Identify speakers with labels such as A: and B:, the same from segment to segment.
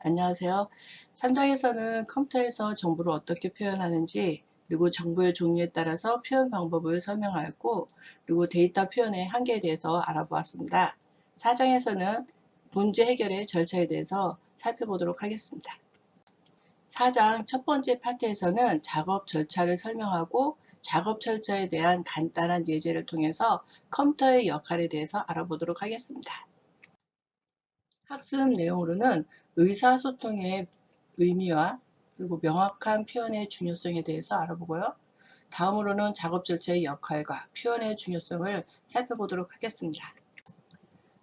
A: 안녕하세요. 3장에서는 컴퓨터에서 정보를 어떻게 표현하는지, 그리고 정보의 종류에 따라서 표현 방법을 설명하였고, 그리고 데이터 표현의 한계에 대해서 알아보았습니다. 4장에서는 문제 해결의 절차에 대해서 살펴보도록 하겠습니다. 4장 첫 번째 파트에서는 작업 절차를 설명하고 작업 절차에 대한 간단한 예제를 통해서 컴퓨터의 역할에 대해서 알아보도록 하겠습니다. 학습 내용으로는 의사소통의 의미와 그리고 명확한 표현의 중요성에 대해서 알아보고요. 다음으로는 작업 절차의 역할과 표현의 중요성을 살펴보도록 하겠습니다.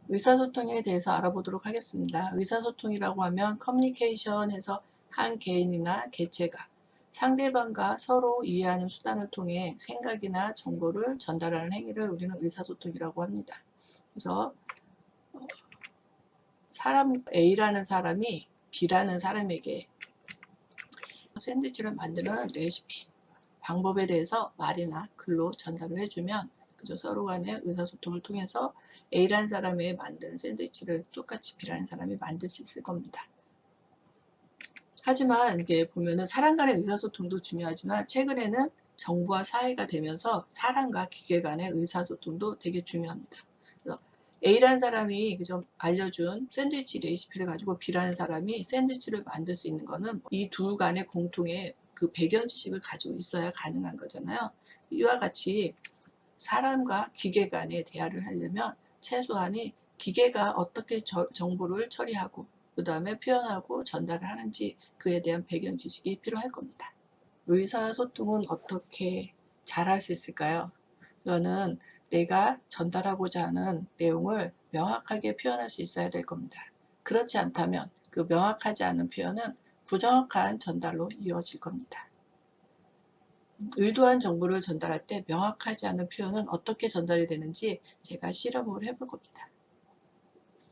A: 의사소통에 대해서 알아보도록 하겠습니다. 의사소통이라고 하면 커뮤니케이션에서 한 개인이나 개체가 상대방과 서로 이해하는 수단을 통해 생각이나 정보를 전달하는 행위를 우리는 의사소통이라고 합니다. 그래서 사람 A라는 사람이 B라는 사람에게 샌드위치를 만드는 레시피, 방법에 대해서 말이나 글로 전달을 해주면 그죠? 서로 간의 의사소통을 통해서 A라는 사람이 만든 샌드위치를 똑같이 B라는 사람이 만들 수 있을 겁니다. 하지만 이게 보면은 사람 간의 의사소통도 중요하지만 최근에는 정부와 사회가 되면서 사람과 기계 간의 의사소통도 되게 중요합니다. 그래서 A라는 사람이 그죠? 알려준 샌드위치 레시피를 가지고 B라는 사람이 샌드위치를 만들 수 있는 거는 이 둘 간의 공통의 그 배경 지식을 가지고 있어야 가능한 거잖아요. 이와 같이 사람과 기계 간의 대화를 하려면 최소한이 기계가 어떻게 정보를 처리하고 그 다음에 표현하고 전달을 하는지 그에 대한 배경 지식이 필요할 겁니다. 의사소통은 어떻게 잘할 수 있을까요? 그거는 내가 전달하고자 하는 내용을 명확하게 표현할 수 있어야 될 겁니다. 그렇지 않다면 그 명확하지 않은 표현은 부정확한 전달로 이어질 겁니다. 의도한 정보를 전달할 때 명확하지 않은 표현은 어떻게 전달이 되는지 제가 실험을 해볼 겁니다.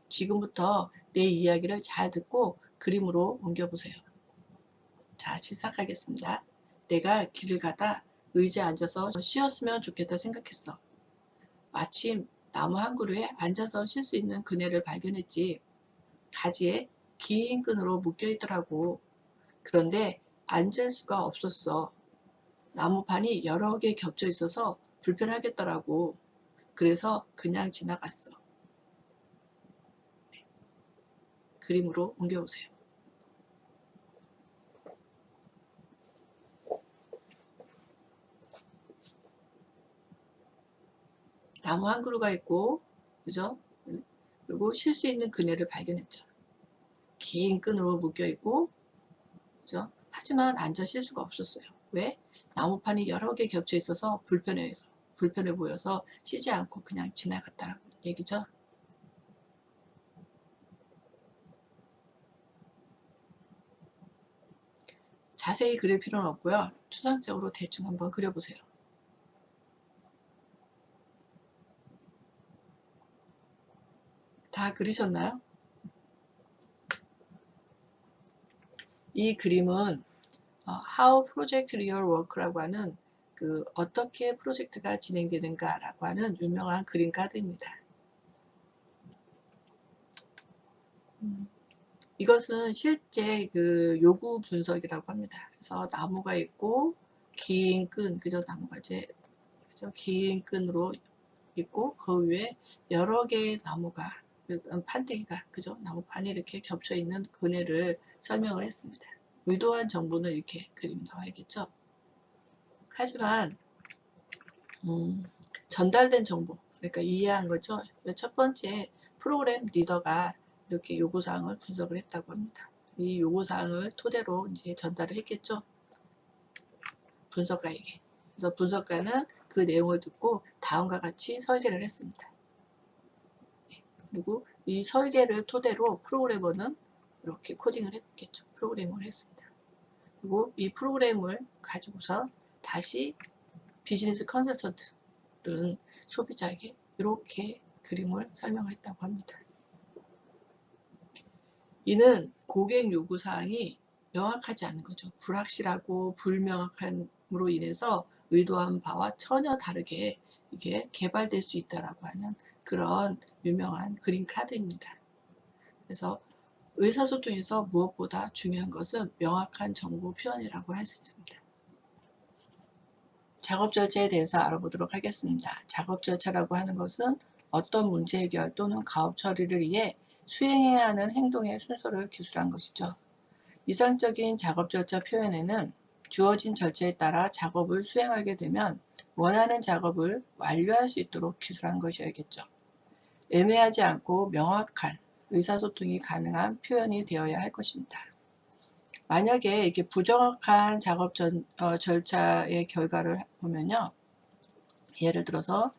A: 지금부터 내 이야기를 잘 듣고 그림으로 옮겨보세요. 자, 시작하겠습니다. 내가 길을 가다 의자에 앉아서 쉬었으면 좋겠다 생각했어. 마침 나무 한 그루에 앉아서 쉴 수 있는 그네를 발견했지. 가지에 긴 끈으로 묶여 있더라고. 그런데 앉을 수가 없었어. 나무판이 여러 개 겹쳐 있어서 불편하겠더라고. 그래서 그냥 지나갔어. 그림으로 옮겨오세요. 나무 한 그루가 있고, 그죠? 그리고 쉴 수 있는 그네를 발견했죠. 긴 끈으로 묶여 있고, 그죠? 하지만 앉아 쉴 수가 없었어요. 왜? 나무판이 여러 개 겹쳐 있어서 불편해 보여서 쉬지 않고 그냥 지나갔다는 얘기죠. 자세히 그릴 필요는 없고요. 추상적으로 대충 한번 그려보세요. 다 그리셨나요? 이 그림은 How Project Real Work라고 하는 그 어떻게 프로젝트가 진행되는가라고 하는 유명한 그림 카드입니다. 이것은 실제 그 요구 분석이라고 합니다. 그래서 나무가 있고 긴 끈, 그죠? 나무가 이제 그죠? 긴 끈으로 있고 그 위에 여러 개의 나무가 판때기가 그죠? 나무판이 이렇게 겹쳐 있는 그네를 설명을 했습니다. 의도한 정보는 이렇게 그림 나와야겠죠. 하지만 전달된 정보, 그러니까 이해한 거죠. 첫 번째 프로그램 리더가 이렇게 요구사항을 분석을 했다고 합니다. 이 요구사항을 토대로 이제 전달을 했겠죠. 분석가에게. 그래서 분석가는 그 내용을 듣고 다음과 같이 설계를 했습니다. 그리고 이 설계를 토대로 프로그래머는 이렇게 코딩을 했겠죠. 프로그래밍을 했습니다. 그리고 이 프로그램을 가지고서 다시 비즈니스 컨설턴트는 소비자에게 이렇게 그림을 설명했다고 합니다. 이는 고객 요구사항이 명확하지 않은 거죠. 불확실하고 불명확함으로 인해서 의도한 바와 전혀 다르게 이게 개발될 수 있다라고 하는 그런 유명한 그림 카드입니다. 그래서 의사소통에서 무엇보다 중요한 것은 명확한 정보 표현이라고 할 수 있습니다. 작업 절차에 대해서 알아보도록 하겠습니다. 작업 절차라고 하는 것은 어떤 문제 해결 또는 가업 처리를 위해 수행해야 하는 행동의 순서를 기술한 것이죠. 이상적인 작업 절차 표현에는 주어진 절차에 따라 작업을 수행하게 되면 원하는 작업을 완료할 수 있도록 기술한 것이어야겠죠. 애매하지 않고 명확한 의사소통이 가능한 표현이 되어야 할 것입니다. 만약에 이게 부정확한 작업 절차의 결과를 보면요. 예를 들어서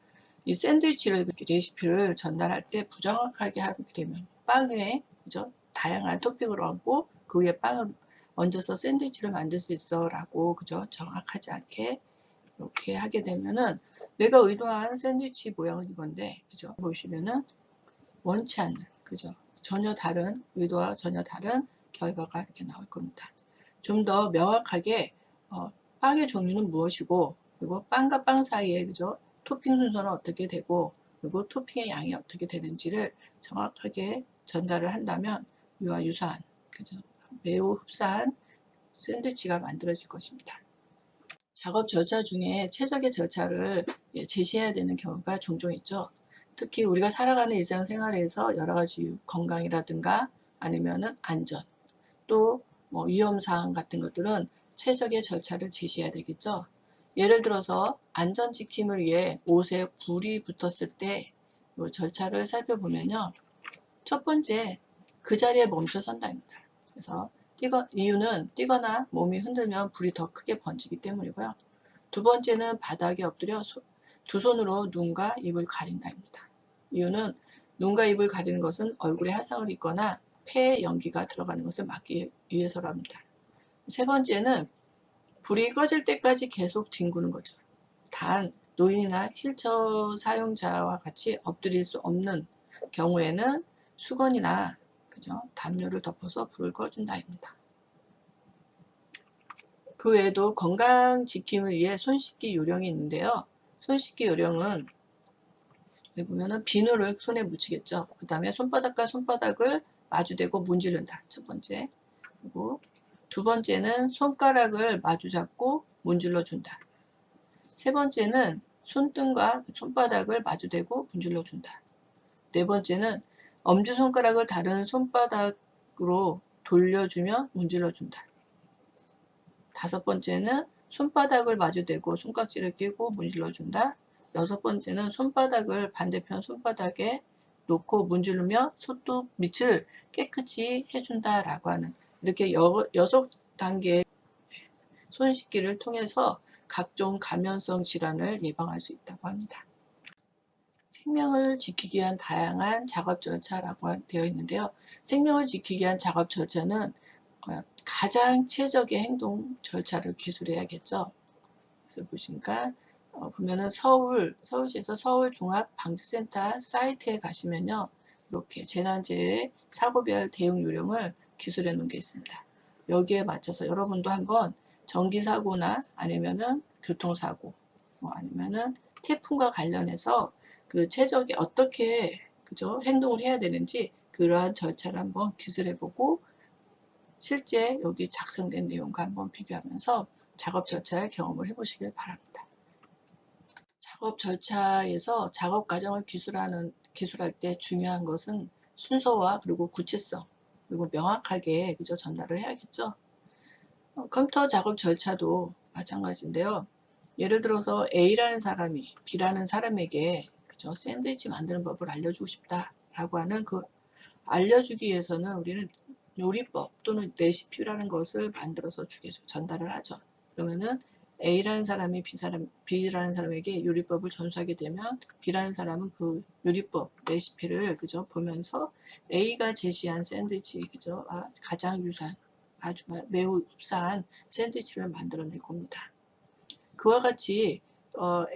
A: 이 샌드위치를 레시피를 전달할 때 부정확하게 하게 되면 빵 위에 그죠? 다양한 토핑을 얹고 그 위에 빵을 얹어서 샌드위치를 만들 수 있어 라고 그죠? 정확하지 않게 이렇게 하게 되면은 내가 의도한 샌드위치 모양은 이건데 그죠? 보시면은 원치 않는 그죠? 전혀 다른 의도와 전혀 다른 결과가 이렇게 나올 겁니다. 좀 더 명확하게 빵의 종류는 무엇이고 그리고 빵과 빵 사이에 그죠? 토핑 순서는 어떻게 되고 그리고 토핑의 양이 어떻게 되는지를 정확하게 전달을 한다면 이와 유사한 그죠? 매우 흡사한 샌드위치가 만들어질 것입니다. 작업 절차 중에 최적의 절차를 제시해야 되는 경우가 종종 있죠. 특히 우리가 살아가는 일상생활에서 여러 가지 이유, 건강이라든가 아니면은 안전, 또 뭐 위험사항 같은 것들은 최적의 절차를 제시해야 되겠죠. 예를 들어서 안전지킴을 위해 옷에 불이 붙었을 때 절차를 살펴보면요. 첫 번째, 그 자리에 멈춰 선다입니다. 그래서 이유는 뛰거나 몸이 흔들면 불이 더 크게 번지기 때문이고요. 두 번째는 바닥에 엎드려 두 손으로 눈과 입을 가린다입니다. 이유는 눈과 입을 가리는 것은 얼굴에 화상을 입거나 폐에 연기가 들어가는 것을 막기 위해서랍니다. 세 번째는 불이 꺼질 때까지 계속 뒹구는 거죠. 단 노인이나 휠체어 사용자와 같이 엎드릴 수 없는 경우에는 수건이나 그죠? 담요를 덮어서 불을 꺼준다입니다. 그 외에도 건강 지킴을 위해 손 씻기 요령이 있는데요. 손 씻기 요령은 여기 보면은 비누를 손에 묻히겠죠. 그 다음에 손바닥과 손바닥을 마주대고 문지른다. 첫 번째. 그리고 두 번째는 손가락을 마주 잡고 문질러 준다. 세 번째는 손등과 손바닥을 마주대고 문질러 준다. 네 번째는 엄지손가락을 다른 손바닥으로 돌려주며 문질러 준다. 다섯 번째는 손바닥을 마주대고 손깍지를 끼고 문질러 준다. 여섯 번째는 손바닥을 반대편 손바닥에 놓고 문지르며 손톱 밑을 깨끗이 해준다 라고 하는 이렇게 6단계의 손 씻기를 통해서 각종 감염성 질환을 예방할 수 있다고 합니다. 생명을 지키기 위한 다양한 작업 절차라고 되어 있는데요. 생명을 지키기 위한 작업 절차는 가장 최적의 행동 절차를 기술해야겠죠. 그래서 보시니까 보면은 서울시에서 서울종합방지센터 사이트에 가시면요. 이렇게 재난재해 사고별 대응 요령을 기술해 놓은 게 있습니다. 여기에 맞춰서 여러분도 한번 전기사고나 아니면은 교통사고, 뭐 아니면은 태풍과 관련해서 그 최적의 어떻게 그죠? 행동을 해야 되는지 그러한 절차를 한번 기술해보고 실제 여기 작성된 내용과 한번 비교하면서 작업 절차의 경험을 해보시길 바랍니다. 작업 절차에서 작업 과정을 기술할 때 중요한 것은 순서와 그리고 구체성 그리고 명확하게 그죠? 전달을 해야겠죠. 컴퓨터 작업 절차도 마찬가지인데요. 예를 들어서 A라는 사람이 B라는 사람에게 그죠? 샌드위치 만드는 법을 알려주고 싶다라고 하는 그 알려주기 위해서는 우리는 요리법 또는 레시피라는 것을 만들어서 전달을 하죠. 그러면은 A라는 사람이 B라는 사람에게 요리법을 전수하게 되면 B라는 사람은 그 요리법, 레시피를 그죠 보면서 A가 제시한 샌드위치 그죠 가장 유사한 아주 매우 흡사한 샌드위치를 만들어낼 겁니다. 그와 같이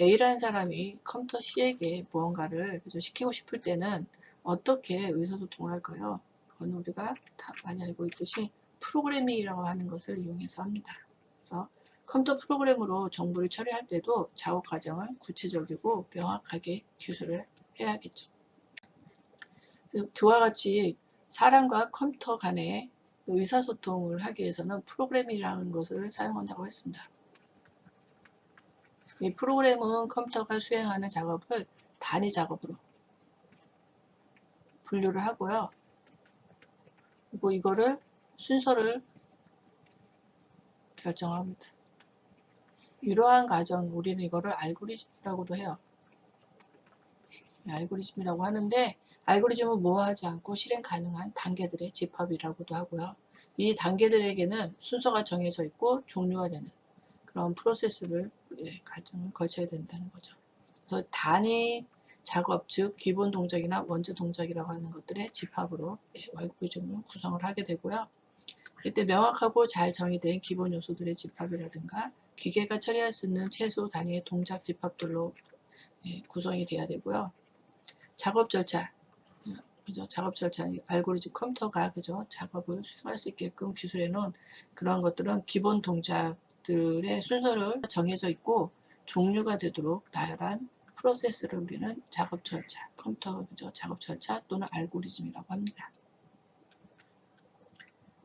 A: A라는 사람이 컴퓨터 C에게 무언가를 그죠 시키고 싶을 때는 어떻게 의사소통을 할까요? 그건 우리가 다 많이 알고 있듯이 프로그래밍이라고 하는 것을 이용해서 합니다. 그래서 컴퓨터 프로그램으로 정보를 처리할 때도 작업 과정을 구체적이고 명확하게 기술을 해야겠죠. 그와 같이 사람과 컴퓨터 간의 의사소통을 하기 위해서는 프로그램이라는 것을 사용한다고 했습니다. 이 프로그램은 컴퓨터가 수행하는 작업을 단위 작업으로 분류를 하고요. 그리고 이거를 순서를 결정합니다. 이러한 과정, 우리는 이거를 알고리즘이라고도 해요. 알고리즘이라고 하는데, 알고리즘은 모호하지 않고 실행 가능한 단계들의 집합이라고도 하고요. 이 단계들에게는 순서가 정해져 있고 종류가 되는 그런 프로세스를 과정을 거쳐야 된다는 거죠. 그래서 단위 작업, 즉 기본 동작이나 원자 동작이라고 하는 것들의 집합으로 알고리즘을 구성을 하게 되고요. 이때 명확하고 잘 정의된 기본 요소들의 집합이라든가 기계가 처리할 수 있는 최소 단위의 동작 집합들로 구성이 돼야 되고요. 작업 절차, 그죠? 작업 절차, 알고리즘 컴퓨터가 그죠? 작업을 수행할 수 있게끔 기술해 놓은 그런 것들은 기본 동작들의 순서를 정해져 있고 종류가 되도록 나열한 프로세스를 우리는 작업 절차, 컴퓨터 그죠? 작업 절차 또는 알고리즘이라고 합니다.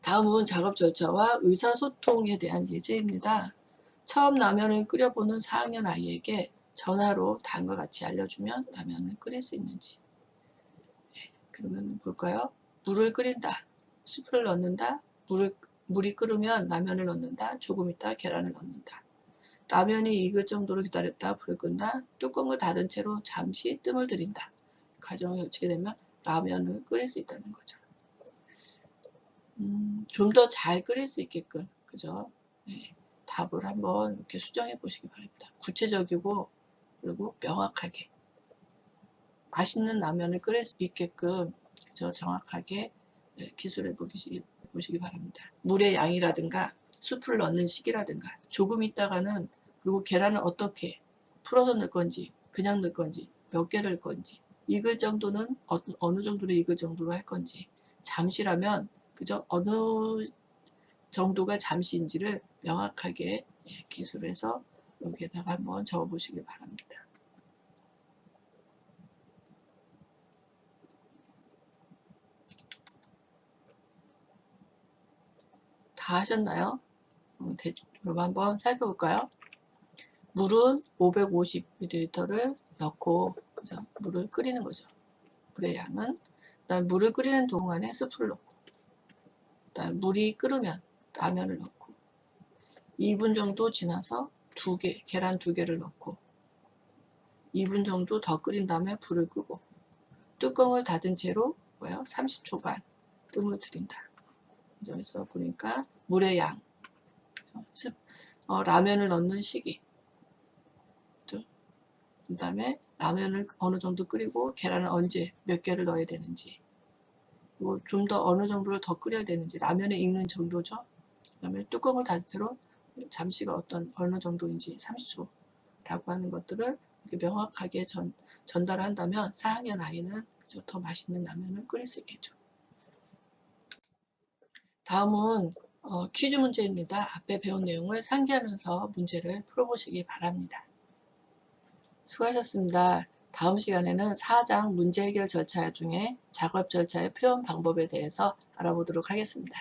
A: 다음은 작업 절차와 의사소통에 대한 예제입니다. 처음 라면을 끓여보는 4학년 아이에게 전화로 다음과 같이 알려주면 라면을 끓일 수 있는지. 그러면 볼까요? 물을 끓인다. 수프를 넣는다. 물이 끓으면 라면을 넣는다. 조금 있다 계란을 넣는다. 라면이 익을 정도로 기다렸다. 불을 끈다. 뚜껑을 닫은 채로 잠시 뜸을 들인다. 과정을 거치게 되면 라면을 끓일 수 있다는 거죠. 좀 더 잘 끓일 수 있게끔, 그죠? 네, 답을 한번 이렇게 수정해 보시기 바랍니다. 구체적이고, 그리고 명확하게. 맛있는 라면을 끓일 수 있게끔, 그죠? 정확하게 기술해 보시기 바랍니다. 물의 양이라든가, 수프를 넣는 시기라든가, 조금 있다가는, 그리고 계란을 어떻게 풀어서 넣을 건지, 그냥 넣을 건지, 몇 개를 넣을 건지, 익을 정도는 어느 정도로 익을 정도로 할 건지, 잠시라면, 그죠? 어느 정도가 잠시인지를 명확하게 기술해서 여기에다가 한번 적어 보시기 바랍니다. 다 하셨나요? 그럼 한번 살펴볼까요? 물은 550ml를 넣고 그죠? 물을 끓이는 거죠. 물의 양은 그다음 물을 끓이는 동안에 스프를 넣고 그다음 물이 끓으면 라면을 넣고 2분 정도 지나서 계란 2개를 넣고 2분 정도 더 끓인 다음에 불을 끄고 뚜껑을 닫은 채로 30초간 뜸을 들인다. 그래서 보니까 물의 양, 라면을 넣는 시기, 그 다음에 라면을 어느 정도 끓이고 계란을 언제 몇 개를 넣어야 되는지, 그리고 좀 더 어느 정도를 더 끓여야 되는지, 라면에 익는 정도죠. 그 다음에 뚜껑을 닫은 채로 잠시가 어느 정도인지 30초라고 하는 것들을 이렇게 명확하게 전달한다면 4학년 아이는 더 맛있는 라면을 끓일 수 있겠죠. 다음은 퀴즈 문제입니다. 앞에 배운 내용을 상기하면서 문제를 풀어보시기 바랍니다. 수고하셨습니다. 다음 시간에는 4장 문제 해결 절차 중에 작업 절차의 표현 방법에 대해서 알아보도록 하겠습니다.